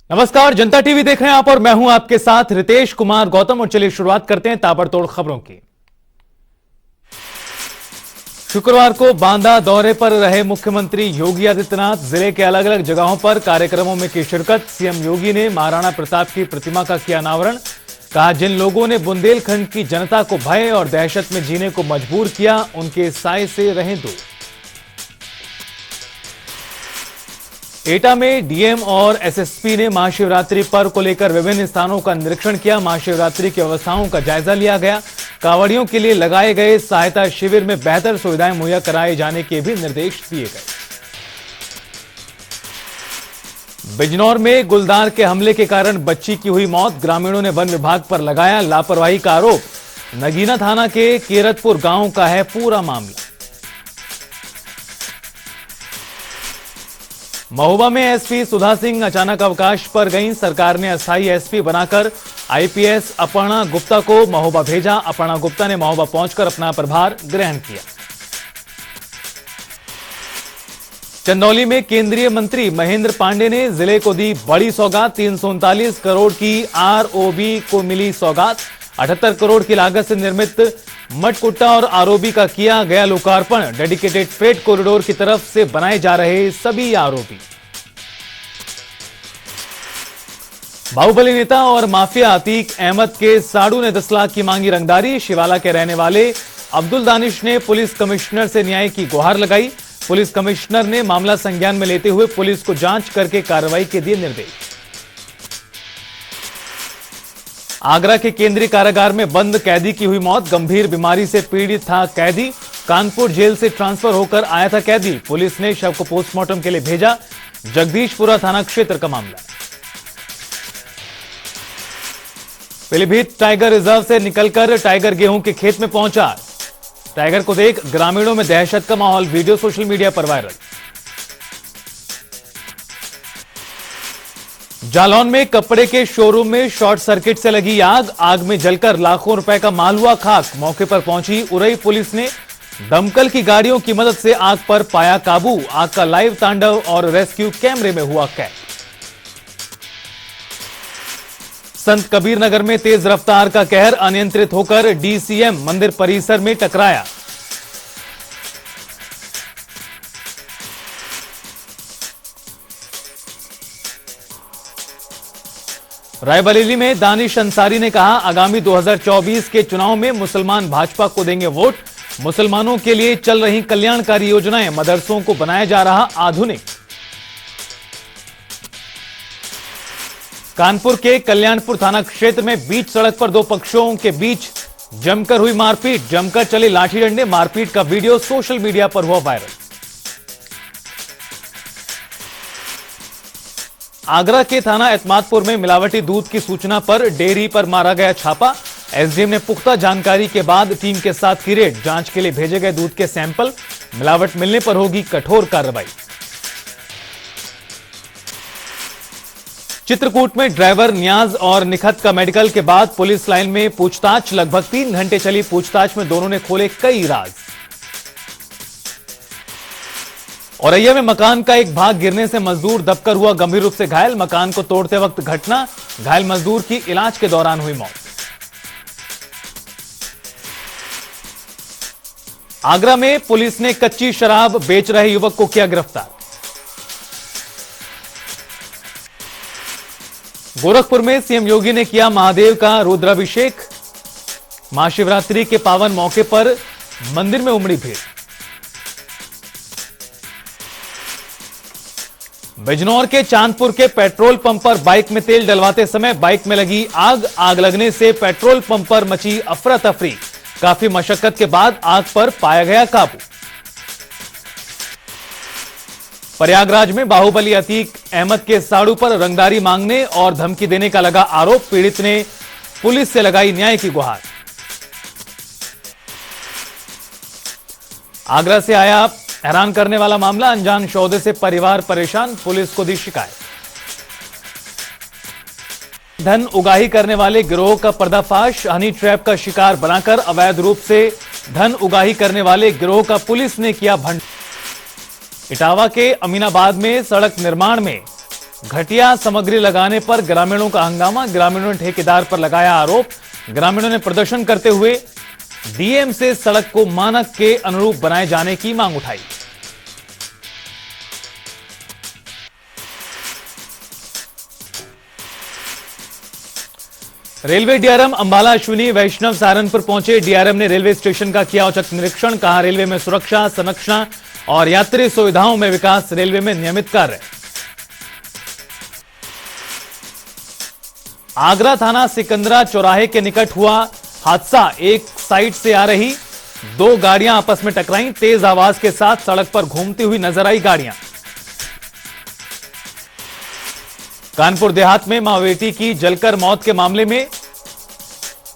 नमस्कार, जनता टीवी देख रहे हैं आप और मैं हूं आपके साथ रितेश कुमार गौतम। और चलिए शुरुआत करते हैं ताबड़तोड़ खबरों की। शुक्रवार को बांदा दौरे पर रहे मुख्यमंत्री योगी आदित्यनाथ। जिले के अलग अलग जगहों पर कार्यक्रमों में की शिरकत। सीएम योगी ने महाराणा प्रताप की प्रतिमा का किया अनावरण। कहा, जिन लोगों ने बुंदेलखंड की जनता को भय और दहशत में जीने को मजबूर किया, उनके साए से रहें दूर। एटा में डीएम और एसएसपी ने महाशिवरात्रि पर्व को लेकर विभिन्न स्थानों का निरीक्षण किया। महाशिवरात्रि की व्यवस्थाओं का जायजा लिया गया। कांवड़ियों के लिए लगाए गए सहायता शिविर में बेहतर सुविधाएं मुहैया कराए जाने के भी निर्देश दिए गए। बिजनौर में गुलदार के हमले के कारण बच्ची की हुई मौत। ग्रामीणों ने वन विभाग पर लगाया लापरवाही का आरोप। नगीना थाना के केरतपुर गांव का है पूरा मामला। महोबा में एसपी सुधा सिंह अचानक अवकाश पर गईं। सरकार ने अस्थायी एसपी बनाकर आईपीएस अपर्णा गुप्ता को महोबा भेजा। अपर्णा गुप्ता ने महोबा पहुंचकर अपना प्रभार ग्रहण किया। चंदौली में केंद्रीय मंत्री महेंद्र पांडे ने जिले को दी बड़ी सौगात। 339 करोड़ की आरओबी को मिली सौगात। 78 करोड़ की लागत से निर्मित मटकुट्टा और आरओबी का किया गया लोकार्पण। डेडिकेटेड फ्रेट कॉरिडोर की तरफ से बनाए जा रहे सभी आरओबी। बाहुबली नेता और माफिया अतीक अहमद के साडू ने 10 लाख की मांगी रंगदारी। शिवाला के रहने वाले अब्दुल दानिश ने पुलिस कमिश्नर से न्याय की गुहार लगाई। पुलिस कमिश्नर ने मामला संज्ञान में लेते हुए पुलिस को जांच करके कार्रवाई के दिए निर्देश। आगरा के केंद्रीय कारागार में बंद कैदी की हुई मौत। गंभीर बीमारी से पीड़ित था कैदी। कानपुर जेल से ट्रांसफर होकर आया था कैदी। पुलिस ने शव को पोस्टमार्टम के लिए भेजा। जगदीशपुरा थाना क्षेत्र का मामला। पीलीभीत टाइगर रिजर्व से निकलकर टाइगर गेहूं के खेत में पहुंचा। टाइगर को देख ग्रामीणों में दहशत का माहौल। वीडियो सोशल मीडिया पर वायरल। जालौन में कपड़े के शोरूम में शॉर्ट सर्किट से लगी आग। आग में जलकर लाखों रुपए का माल हुआ खाक। मौके पर पहुंची उरई पुलिस ने दमकल की गाड़ियों की मदद से आग पर पाया काबू। आग का लाइव तांडव और रेस्क्यू कैमरे में हुआ कैद। संत कबीर नगर में तेज रफ्तार का कहर। अनियंत्रित होकर डीसीएम मंदिर परिसर में टकराया। रायबरेली में दानिश अंसारी ने कहा, आगामी 2024 के चुनाव में मुसलमान भाजपा को देंगे वोट। मुसलमानों के लिए चल रही कल्याणकारी योजनाएं। मदरसों को बनाया जा रहा आधुनिक। कानपुर के कल्याणपुर थाना क्षेत्र में बीच सड़क पर दो पक्षों के बीच जमकर हुई मारपीट। जमकर चले लाठी डंडे। मारपीट का वीडियो सोशल मीडिया पर हुआ वायरल। आगरा के थाना एतमादपुर में मिलावटी दूध की सूचना पर डेयरी पर मारा गया छापा। एसडीएम ने पुख्ता जानकारी के बाद टीम के साथ की रेड। जांच के लिए भेजे गए दूध के सैंपल। मिलावट मिलने पर होगी कठोर कार्रवाई। चित्रकूट में ड्राइवर नियाज और निखत का मेडिकल के बाद पुलिस लाइन में पूछताछ। लगभग 3 घंटे चली पूछताछ में दोनों ने खोले कई राज। औरैया में मकान का एक भाग गिरने से मजदूर दबकर हुआ गंभीर रूप से घायल। मकान को तोड़ते वक्त घटना। घायल मजदूर की इलाज के दौरान हुई मौत। आगरा में पुलिस ने कच्ची शराब बेच रहे युवक को किया गिरफ्तार। गोरखपुर में सीएम योगी ने किया महादेव का रुद्राभिषेक। महाशिवरात्रि के पावन मौके पर मंदिर में उमड़ी भीड़। बिजनौर के चांदपुर के पेट्रोल पंप पर बाइक में तेल डलवाते समय बाइक में लगी आग। आग लगने से पेट्रोल पंप पर मची अफरा तफरी। काफी मशक्कत के बाद आग पर पाया गया काबू। प्रयागराज में बाहुबली अतीक अहमद के साड़ू पर रंगदारी मांगने और धमकी देने का लगा आरोप। पीड़ित ने पुलिस से लगाई न्याय की गुहार। आगरा से आया हैरान करने वाला मामला। अनजान सौदे से परिवार परेशान। पुलिस को दी शिकायत। धन उगाही करने वाले गिरोह का पर्दाफाश। हनी ट्रैप का शिकार बनाकर अवैध रूप से धन उगाही करने वाले गिरोह का पुलिस ने किया भंडाफोड़। इटावा के अमीनाबाद में सड़क निर्माण में घटिया सामग्री लगाने पर ग्रामीणों का हंगामा, ग्रामीणों ने ठेकेदार पर लगाया आरोप। ग्रामीणों ने प्रदर्शन करते हुए डीएम से सड़क को मानक के अनुरूप बनाए जाने की मांग उठाई। रेलवे डीआरएम अंबाला अश्विनी वैष्णव सहारनपुर पहुंचे। डीआरएम ने रेलवे स्टेशन का किया औचक निरीक्षण, कहा रेलवे में सुरक्षा, संरक्षण और यात्री सुविधाओं में विकास, रेलवे में नियमित कार्य। आगरा थाना सिकंदरा चौराहे के निकट हुआ हादसा, एक साइड से आ रही दो गाड़ियां आपस में टकराई, तेज आवाज के साथ सड़क पर घूमती हुई नजर आई गाड़ियां। कानपुर देहात में मां बेटी की जलकर मौत के मामले में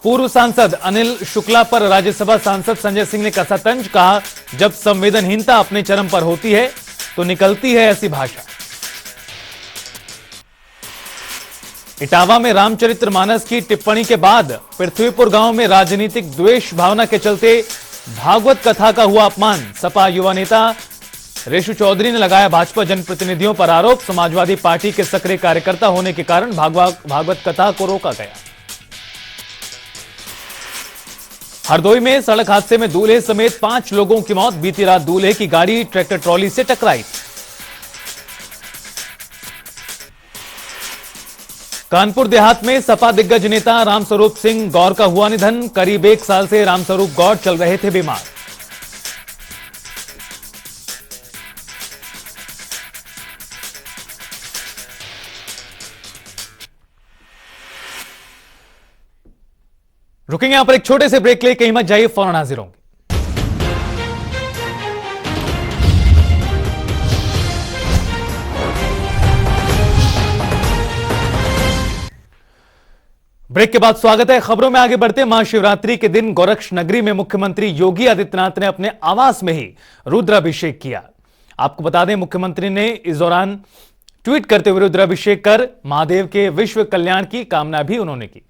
पूर्व सांसद अनिल शुक्ला पर राज्यसभा सांसद संजय सिंह ने कसा तंज, कहा जब संवेदनहीनता अपने चरम पर होती है तो निकलती है ऐसी भाषा। इटावा में रामचरितमानस की टिप्पणी के बाद पृथ्वीपुर गांव में राजनीतिक द्वेष भावना के चलते भागवत कथा का हुआ अपमान। सपा युवा नेता रेशु चौधरी ने लगाया भाजपा जनप्रतिनिधियों पर आरोप, समाजवादी पार्टी के सक्रिय कार्यकर्ता होने के कारण भागवत कथा को रोका गया। हरदोई में सड़क हादसे में दूल्हे समेत 5 लोगों की मौत, बीती रात दूल्हे की गाड़ी ट्रैक्टर ट्रॉली से टकराई। कानपुर देहात में सपा दिग्गज नेता रामस्वरूप सिंह गौर का हुआ निधन, करीब 1 साल से रामस्वरूप गौर चल रहे थे बीमार। रुकेंगे यहां पर एक छोटे से ब्रेक ले, कहीं मत जाइए, फौरन हाजिर होंगे। ब्रेक के बाद स्वागत है। खबरों में आगे बढ़ते, महाशिवरात्रि के दिन गोरक्ष नगरी में मुख्यमंत्री योगी आदित्यनाथ ने अपने आवास में ही रुद्राभिषेक किया। आपको बता दें, मुख्यमंत्री ने इस दौरान ट्वीट करते हुए रुद्राभिषेक कर महादेव के विश्व कल्याण की कामना भी उन्होंने की।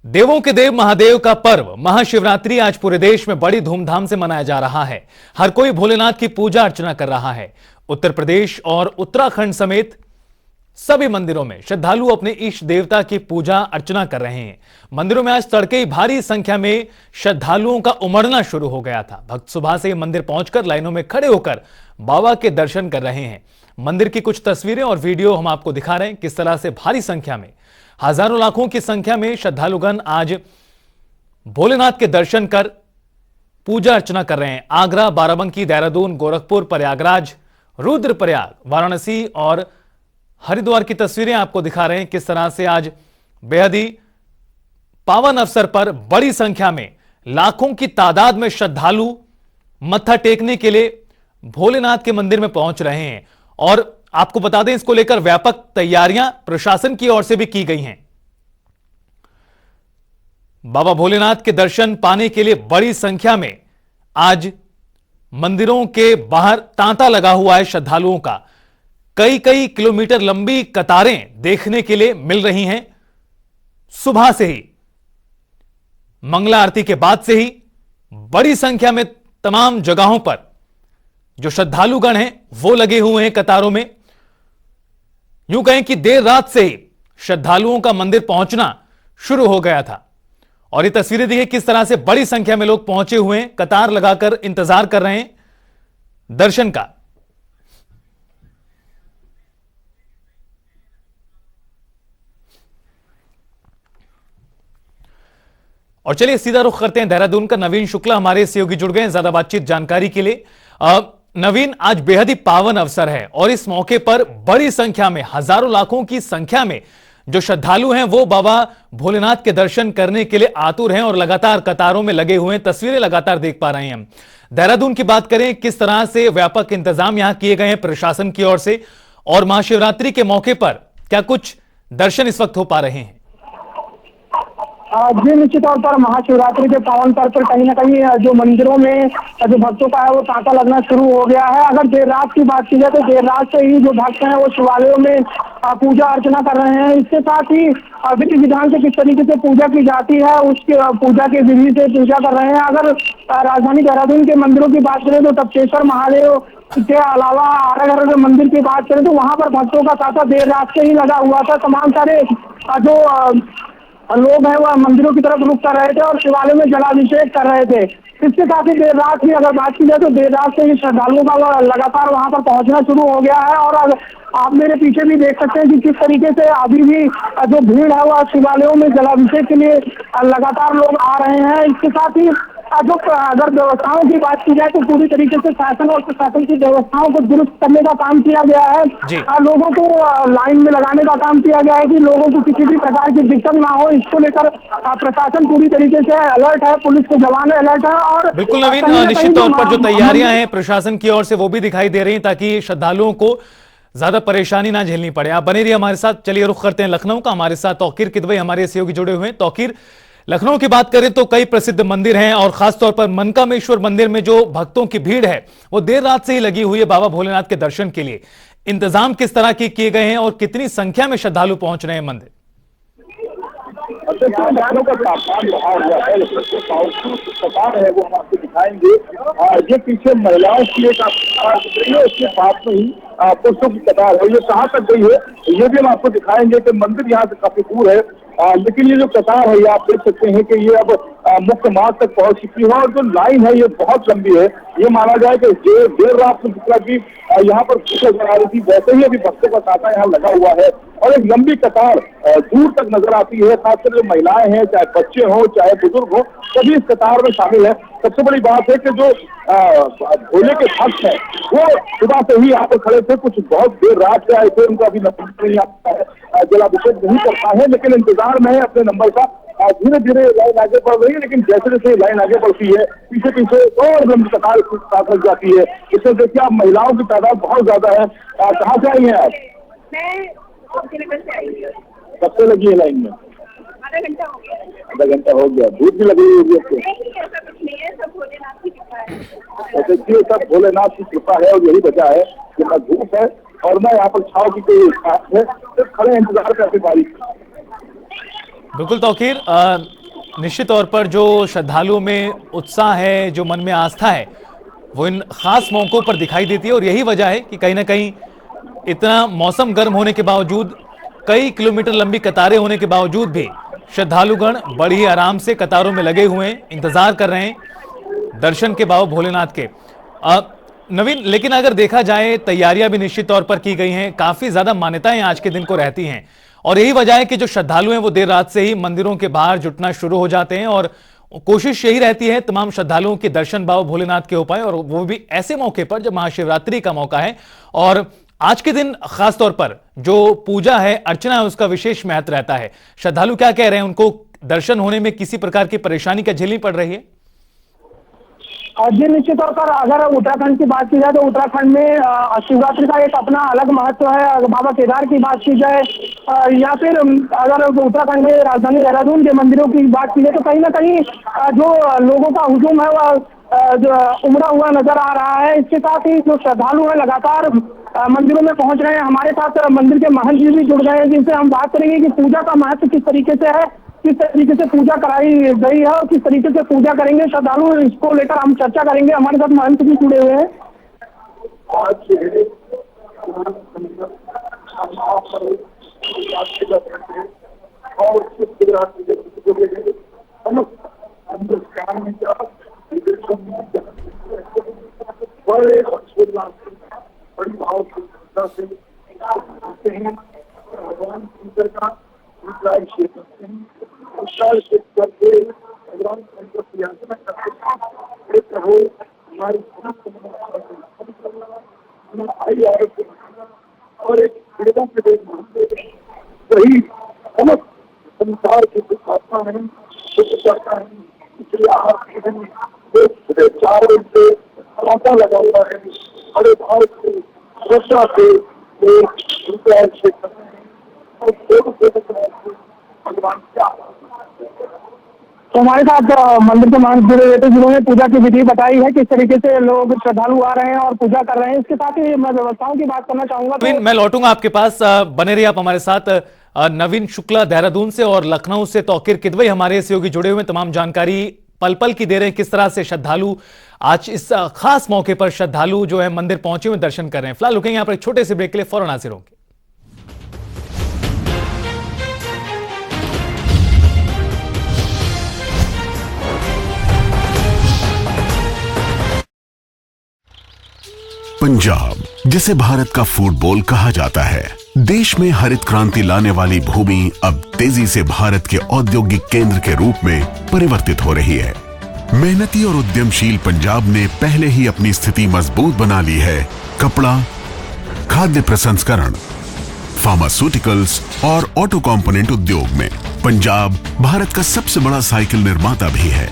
देवों के देव महादेव का पर्व महाशिवरात्रि आज पूरे देश में बड़ी धूमधाम से मनाया जा रहा है। हर कोई भोलेनाथ की पूजा अर्चना कर रहा है। उत्तर प्रदेश और उत्तराखंड समेत सभी मंदिरों में श्रद्धालु अपने इष्ट देवता की पूजा अर्चना कर रहे हैं। मंदिरों में आज तड़के ही भारी संख्या में श्रद्धालुओं का उमड़ना शुरू हो गया था। भक्त सुबह से मंदिर पहुंचकर लाइनों में खड़े होकर बाबा के दर्शन कर रहे हैं। मंदिर की कुछ तस्वीरें और वीडियो हम आपको दिखा रहे हैं, किस तरह से भारी संख्या में, हजारों लाखों की संख्या में श्रद्धालुगण आज भोलेनाथ के दर्शन कर पूजा अर्चना कर रहे हैं। आगरा, बाराबंकी, देहरादून, गोरखपुर, प्रयागराज, रुद्रप्रयाग, वाराणसी और हरिद्वार की तस्वीरें आपको दिखा रहे हैं, किस तरह से आज बेहद ही पावन अवसर पर बड़ी संख्या में लाखों की तादाद में श्रद्धालु मत्था टेकने के लिए भोलेनाथ के मंदिर में पहुंच रहे हैं। और आपको बता दें, इसको लेकर व्यापक तैयारियां प्रशासन की ओर से भी की गई हैं। बाबा भोलेनाथ के दर्शन पाने के लिए बड़ी संख्या में आज मंदिरों के बाहर तांता लगा हुआ है श्रद्धालुओं का। कई कई किलोमीटर लंबी कतारें देखने के लिए मिल रही हैं। सुबह से ही, मंगला आरती के बाद से ही बड़ी संख्या में तमाम जगहों पर जो श्रद्धालुगण हैं वो लगे हुए हैं कतारों में। यूं कहें कि देर रात से ही श्रद्धालुओं का मंदिर पहुंचना शुरू हो गया था। और ये तस्वीरें देखिए, किस तरह से बड़ी संख्या में लोग पहुंचे हुए हैं, कतार लगाकर इंतजार कर रहे हैं दर्शन का। और चलिए सीधा रुख करते हैं देहरादून का। नवीन शुक्ला हमारे सहयोगी जुड़ गए हैं ज्यादा बातचीत जानकारी के लिए। नवीन, आज बेहद ही पावन अवसर है और इस मौके पर बड़ी संख्या में, हजारों लाखों की संख्या में जो श्रद्धालु हैं वो बाबा भोलेनाथ के दर्शन करने के लिए आतुर हैं और लगातार कतारों में लगे हुए हैं। तस्वीरें लगातार देख पा रहे हैं हम। देहरादून की बात करें, किस तरह से व्यापक इंतजाम यहां किए गए हैं प्रशासन की ओर से, और महाशिवरात्रि के मौके पर क्या कुछ दर्शन इस वक्त हो पा रहे हैं? जी, निश्चित तौर पर महाशिवरात्रि के पावन पर्व पर कहीं न कहीं जो मंदिरों में जो भक्तों का है वो तांता लगना शुरू हो गया है। अगर देर रात की बात की जाए तो देर रात से ही जो भक्त हैं वो शिवालयों में पूजा अर्चना कर रहे हैं। इसके साथ ही विधि विधान से किस तरीके से पूजा की जाती है उसकी पूजा के विधि से पूजा कर रहे हैं। अगर राजधानी देहरादून के मंदिरों की बात करें तो टपकेश्वर महादेव के अलावा आराघर मंदिर की बात करें तो वहाँ पर भक्तों का तांता देर रात से ही लगा हुआ था। तमाम सारे जो लोग हैं वह मंदिरों की तरफ रुख कर रहे थे और शिवालय में जलाभिषेक कर रहे थे। इसके साथ ही देर रात की अगर बात की जाए तो देर रात से ही श्रद्धालुओं का वह लगातार वहां पर पहुंचना शुरू हो गया है। और आप मेरे पीछे भी देख सकते हैं कि किस तरीके से अभी भी जो भीड़ है वह शिवालयों में जलाभिषेक के लिए लगातार लोग आ रहे हैं। इसके साथ ही जो अगर व्यवस्थाओं की बात की जाए तो पूरी तरीके से शासन और प्रशासन की व्यवस्थाओं को दुरुस्त करने का काम किया गया है। लोगों को लाइन में लगाने का काम किया गया है कि लोगों को किसी भी प्रकार की दिक्कत ना हो। इसको लेकर प्रशासन पूरी तरीके से अलर्ट है, पुलिस के जवान अलर्ट है। और बिल्कुल नवीन, निश्चित तौर पर जो तैयारियां हैं प्रशासन की ओर से वो भी दिखाई दे रही हैं ताकि श्रद्धालुओं को ज्यादा परेशानी ना झेलनी पड़े। आप बने रहिए हमारे साथ। चलिए रुख करते हैं लखनऊ का। हमारे साथ तौकीर किदवई हमारे सहयोगी जुड़े हुए हैं। तौकीर, लखनऊ की बात करें तो कई प्रसिद्ध मंदिर हैं और खासतौर पर मनकामेश्वर मंदिर में जो भक्तों की भीड़ है वो देर रात से ही लगी हुई है बाबा भोलेनाथ के दर्शन के लिए। इंतजाम किस तरह के किए गए हैं और कितनी संख्या में श्रद्धालु पहुंच रहे हैं मंदिर? का तापमान बढ़ा हुआ है, कतार है वो हम आपको दिखाएंगे। ये पीछे महिलाओं की एक उसके पास में ही पुरुषों की कतार है। ये कहाँ तक गई है ये भी हम आपको दिखाएंगे कि मंदिर यहाँ से काफी दूर है, लेकिन ये जो कतार है ये आप देख सकते हैं कि ये अब मुख्य मार्ग तक पहुंच चुकी है और जो लाइन है ये बहुत लंबी है। ये माना जाए कि देर रात में जितना भी यहाँ पर पूजा चला रही थी वैसे ही अभी भक्तों का तांता यहाँ लगा हुआ है और एक लंबी कतार दूर तक नजर आती है। खासकर जो महिलाएं हैं, चाहे बच्चे हों चाहे बुजुर्ग हो, सभी इस कतार में शामिल है। सबसे बड़ी बात है कि जो भोले के भक्त है वो सुबह से ही यहाँ पर खड़े थे, कुछ बहुत देर रात से आए थे, उनका अभी नंबर नहीं आता है, जलाभिषेक नहीं करता है, लेकिन इंतजार में है अपने नंबर का। धीरे धीरे लाइन आगे बढ़ रही है, लेकिन जैसे जैसे लाइन आगे बढ़ती है पीछे पीछे और लंबी कतार साथ लग जाती है। इससे देखिए आप महिलाओं की तादाद बहुत ज्यादा है। कहाँ से आई हैं आप? कब से लगी है लाइन में? आधा घंटा हो गया। आधा घंटा हो गया। धूप भी लगी हुई है? ऐसा कुछ नहीं है, सब भोलेनाथ की कृपा है। देखिए सब भोलेनाथ की कृपा है और यही वजह है कि ना धूप है और ना यहाँ पर छाव की कोई खास है, सिर्फ खड़े इंतजार करते बारिश। बिल्कुल तौकीर, निश्चित तौर पर जो श्रद्धालुओं में उत्साह है, जो मन में आस्था है, वो इन खास मौकों पर दिखाई देती है और यही वजह है कि कहीं ना कहीं इतना मौसम गर्म होने के बावजूद, कई किलोमीटर लंबी कतारें होने के बावजूद भी श्रद्धालुगण बड़ी आराम से कतारों में लगे हुए हैं, इंतजार कर रहे हैं दर्शन के बाबा भोलेनाथ के। नवीन, लेकिन अगर देखा जाए तैयारियां भी निश्चित तौर पर की गई हैं, काफी ज्यादा मान्यताएं आज के दिन को रहती हैं और यही वजह है कि जो श्रद्धालु हैं वो देर रात से ही मंदिरों के बाहर जुटना शुरू हो जाते हैं और कोशिश यही रहती है तमाम श्रद्धालुओं के दर्शन बाबा भोलेनाथ के हो पाए और वो भी ऐसे मौके पर जब महाशिवरात्रि का मौका है। और आज के दिन खासतौर पर जो पूजा है, अर्चना है, उसका विशेष महत्व रहता है। श्रद्धालु क्या कह रहे हैं, उनको दर्शन होने में किसी प्रकार की परेशानी का झेलनी पड़ रही है? जी, निश्चित तौर पर अगर उत्तराखंड की बात की जाए तो उत्तराखंड में शिवरात्रि का एक अपना अलग महत्व है। बाबा केदार की बात की जाए या फिर अगर उत्तराखंड में राजधानी देहरादून के मंदिरों की बात की जाए तो कहीं ना कहीं जो लोगों का हुजूम है वह उमड़ा हुआ नजर आ रहा है। इसके साथ ही जो श्रद्धालु है लगातार मंदिरों में पहुंच रहे हैं। हमारे साथ मंदिर के महंत जी भी जुड़ गए हैं जिनसे हम बात करेंगे कि पूजा का महत्व किस तरीके से है, किस तरीके से पूजा कराई गई है और किस तरीके से पूजा करेंगे श्रद्धालु, इसको लेकर हम चर्चा करेंगे। हमारे साथ महंत भी जुड़े हुए हैं। बड़ी भाव से भगवान शंकर का अभिषेक करते हैं, अभिषेक करके भगवान शंकर की याचना करते हैं हो हमारी आई आरोग्य और एक वेदों के देश वही समस्त संसार की कुछ आत्मा है, कुछ करता है। इसलिए आप चारों से तांता लगा हुआ है, बड़े भाव से श्रद्धा से अभिषेक करते हैं और भगवान क्या तो हमारे साथ मंदिर के महंत जुड़े हुए थे, जिन्होंने पूजा की विधि बताई है, किस तरीके से लोग श्रद्धालु आ रहे हैं और पूजा कर रहे हैं। इसके साथ ही मैं व्यवस्थाओं की बात करना चाहूंगा। तो मैं लौटूंगा आपके पास, बने रहिए आप हमारे साथ। नवीन शुक्ला देहरादून से और लखनऊ से तौकीर किदवई हमारे सहयोगी जुड़े हुए, तमाम जानकारी पल पल की दे रहे हैं किस तरह से श्रद्धालु आज इस खास मौके पर श्रद्धालु जो है मंदिर पहुंचे हुए दर्शन कर रहे हैं। फिलहाल रुकेंगे यहाँ पर एक छोटे से ब्रेक के लिए, फौरन हाजिर होंगे। पंजाब, जिसे भारत का फुटबॉल कहा जाता है, देश में हरित क्रांति लाने वाली भूमि अब तेजी से भारत के औद्योगिक केंद्र के रूप में परिवर्तित हो रही है। मेहनती और उद्यमशील पंजाब ने पहले ही अपनी स्थिति मजबूत बना ली है। कपड़ा, खाद्य प्रसंस्करण, फार्मास्यूटिकल्स और ऑटो कंपोनेंट उद्योग में पंजाब भारत का सबसे बड़ा साइकिल निर्माता भी है।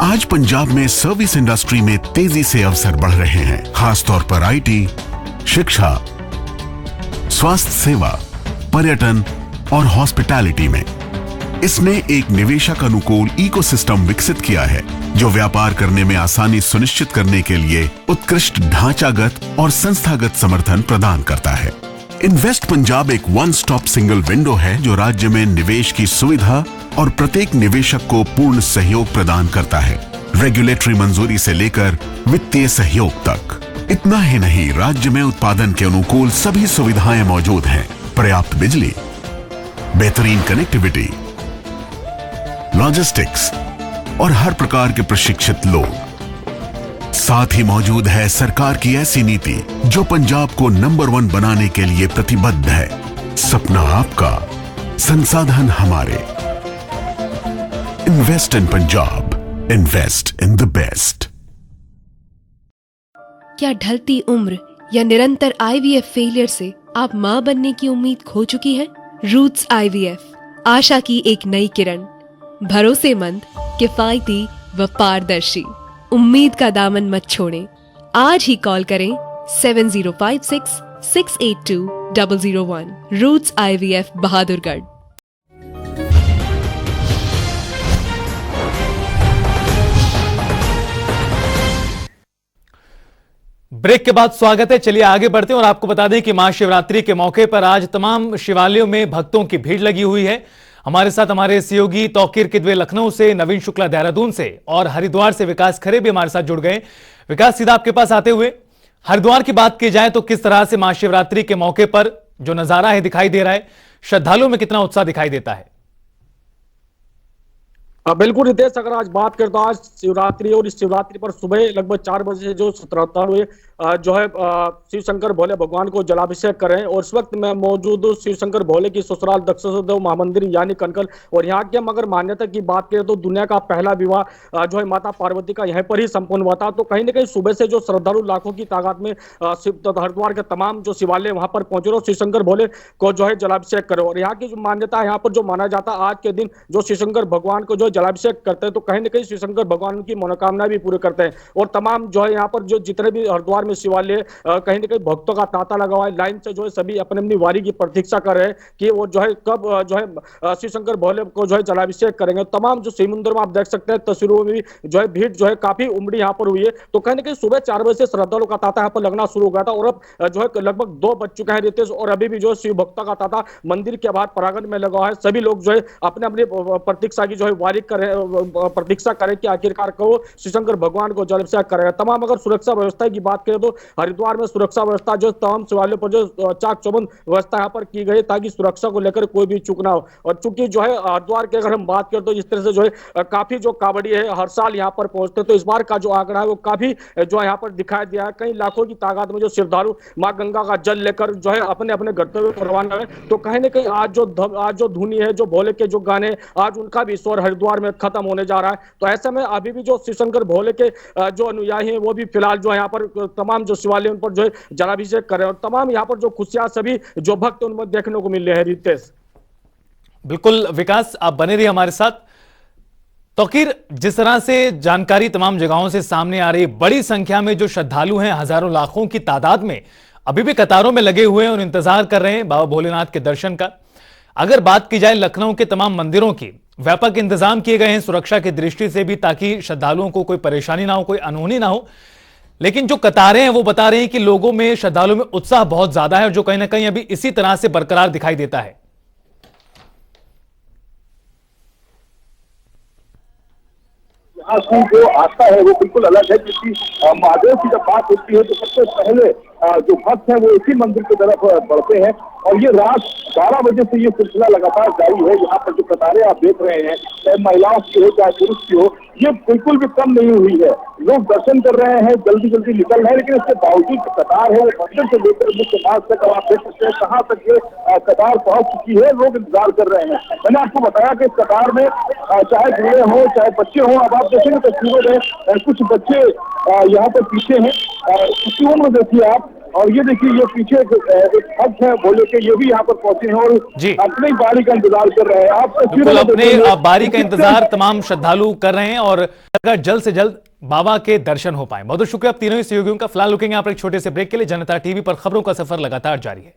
आज पंजाब में सर्विस इंडस्ट्री में तेजी से अवसर बढ़ रहे हैं, खासतौर पर आईटी, शिक्षा, स्वास्थ्य सेवा, पर्यटन और हॉस्पिटैलिटी में। इसने एक निवेशक अनुकूल इकोसिस्टम विकसित किया है, जो व्यापार करने में आसानी सुनिश्चित करने के लिए उत्कृष्ट ढांचागत और संस्थागत समर्थन प्रदान करता है। इन्वेस्ट पंजाब एक वन स्टॉप सिंगल विंडो है, जो राज्य में निवेश की सुविधा और प्रत्येक निवेशक को पूर्ण सहयोग प्रदान करता है, रेगुलेटरी मंजूरी से लेकर वित्तीय सहयोग तक। इतना ही नहीं, राज्य में उत्पादन के अनुकूल सभी सुविधाएं मौजूद हैं। पर्याप्त बिजली, बेहतरीन कनेक्टिविटी, लॉजिस्टिक्स और हर प्रकार के प्रशिक्षित लोग। साथ ही मौजूद है सरकार की ऐसी नीति जो पंजाब को नंबर 1 बनाने के लिए प्रतिबद्ध है। सपना आपका, संसाधन हमारे। Invest in Punjab, invest in the best. क्या ढलती उम्र या निरंतर आईवीएफ फेलियर से आप मां बनने की उम्मीद खो चुकी हैं? रूट्स आईवीएफ, आशा की एक नई किरण, भरोसेमंद, किफायती व पारदर्शी। उम्मीद का दामन मत छोड़ें। आज ही कॉल करें 7056 682 001। Roots IVF, Bahadurgarh. ब्रेक के बाद स्वागत है। चलिए आगे बढ़ते हैं और आपको बता दें कि महाशिवरात्रि के मौके पर आज तमाम शिवालयों में भक्तों की भीड़ लगी हुई है। हमारे साथ हमारे सहयोगी तौकीर किदवई लखनऊ से, नवीन शुक्ला देहरादून से और हरिद्वार से विकास खरे भी हमारे साथ जुड़ गए। विकास, सीधा आपके पास आते हुए हरिद्वार की बात की जाए तो किस तरह से महाशिवरात्रि के मौके पर जो नजारा है दिखाई दे रहा है, श्रद्धालुओं में कितना उत्साह दिखाई देता है? बिल्कुल रितेश, अगर आज बात करें तो आज शिवरात्रि और इस शिवरात्रि पर सुबह लगभग 4 बजे से जो श्रद्धालु जो है शिव शंकर भोले भगवान को जलाभिषेक कर रहे हैं। और इस वक्त मैं मौजूद हूँ शिव शंकर भोले की ससुराल दक्षिणेश्वर महामंदिर यानी कनकल। और यहाँ की हम अगर मान्यता की बात करें तो दुनिया का पहला विवाह जो है माता पार्वती का यहाँ पर ही संपन्न हुआ था। तो कहीं ना कहीं सुबह से जो श्रद्धालु लाखों की तादाद में हरिद्वार के तमाम जो शिवालय वहां पर पहुंचे और शिव शंकर भोले को जो है जलाभिषेक करे। और यहाँ की जो मान्यता है, यहाँ पर जो माना जाता है आज के दिन जो शिव शंकर भगवान को जो जलाभिषेक करते हैं तो कहीं ना कहीं शिव शंकर भगवान उनकी मनोकामना भी पूरी करते हैं। और तमाम जो है यहाँ पर जो जितने भी हरिद्वार में शिवालय कहीं ना कहीं भक्तों का तांता लगा हुआ है, लाइन से जो है सभी अपनी अपनी वारी की प्रतीक्षा कर रहे हैं कि वो जो है कब जो है शिव शंकर भोले को जो है जलाभिषेक करेंगे। तमाम जो शिव मंदिर में आप देख सकते हैं तस्वीरों में भी जो है भीड़ जो है काफी उमड़ी यहाँ पर हुई है। तो कहीं ना कहीं सुबह 4 बजे से श्रद्धालुओं का तांता यहाँ पर लगना शुरू हो गया था और अब जो है लगभग 2 बज चुके हैं रितेश। और अभी भी जो शिव भक्तों का तांता मंदिर के बाहर प्रांगण में लगा हुआ है। सभी लोग जो है अपने अपनी प्रतीक्षा की जो है वारी कर प्रतीक्षा करें कि आखिरकार को शिव शंकर भगवान को जलाभिषेक करेगा। तमाम अगर सुरक्षा व्यवस्था की बात करें तो हरिद्वार में सुरक्षा व्यवस्था जो तमाम शिवालयों पर जो चाक चौबंद व्यवस्था यहाँ पर की गई ताकि सुरक्षा को लेकर कोई भी चूक ना हो। और चूंकि जो है हरिद्वार की अगर हम बात करें तो इस तरह से जो है काफी जो कांवड़ी है हर साल यहाँ पर पहुंचते, तो इस बार का जो आंकड़ा है वो काफी जो है यहाँ पर दिखाई दिया है। कई लाखों की तादाद में जो श्रद्धालु मां गंगा का जल लेकर जो है अपने अपने गंतव्य पर रवाना है। तो कहीं ना कहीं आज जो धुनी है, जो भोले के जो गाने, आज उनका भी स्वर हरिद्वार में खत्म होने जा रहा है। तो ऐसे में अभी भी जो शिव शंकर भोले के जो अनुयायी हैं वो भी फिलहाल जो है यहाँ पर तमाम जो शिवालयों पर जो है जलाभिषेक कर रहे हैं। और तमाम यहाँ पर जो खुशियां सभी जो भक्त उनमें देखने को मिल रहे हैं रितेश। बिल्कुल विकास, आप बने रहिए हमारे साथ। तौकीर, जिस तरह से जानकारी तमाम जगहों से सामने आ रही है, बड़ी संख्या में जो श्रद्धालु हैं, हजारों लाखों की तादाद में अभी भी कतारों में लगे हुए हैं और इंतजार कर रहे हैं बाबा भोलेनाथ के दर्शन का। अगर बात की जाए लखनऊ के तमाम मंदिरों की, व्यापक इंतजाम किए गए हैं सुरक्षा की दृष्टि से भी, ताकि श्रद्धालुओं को कोई परेशानी ना हो, कोई अनहोनी ना हो। लेकिन जो कतारें हैं वो बता रही हैं कि लोगों में, श्रद्धालुओं में उत्साह बहुत ज्यादा है, और जो कहीं ना कहीं अभी इसी तरह से बरकरार दिखाई देता है। यहाँ की जो आस्था है वो बिल्कुल अलग है, क्योंकि महादेव की जब बात होती है तो सबसे पहले जो भक्त है वो इसी मंदिर की तरफ बढ़ते हैं। और ये रात 12 बजे से ये सिलसिला लगातार जारी है। यहाँ पर जो कतारें आप देख रहे हैं, चाहे महिलाओं की हो चाहे पुरुष की हो, ये बिल्कुल भी कम नहीं हुई है। लोग दर्शन कर रहे हैं, जल्दी जल्दी निकल रहे हैं, लेकिन इसके बावजूद जो कतार है वो मंदिर से लेकर मुख्य मार्ग तक आप देख सकते हैं कहाँ तक ये कतार पहुंच चुकी है। लोग इंतजार कर रहे हैं। मैंने आपको बताया कि इस कतार में चाहे बूढ़े हो चाहे बच्चे हो, अब आप देखेंगे तस्वीरों में कुछ बच्चे यहाँ पर पीछे हैं, उसकी उम्र देखिए आप। और ये देखिए, ये पीछे एक भक्त है भोले के, ये भी यहाँ पर पहुंचे हैं और अपनी बारी का इंतजार कर रहे हैं। आप बिल्कुल अपने बारी का इंतजार तमाम श्रद्धालु कर रहे हैं, और अगर जल्द से जल्द बाबा के दर्शन हो पाए। बहुत बहुत शुक्रिया आप तीनों ही सहयोगियों का। फिलहाल रुकेंगे यहाँ पर एक छोटे से ब्रेक के लिए। जनता टीवी पर खबरों का सफर लगातार जारी है।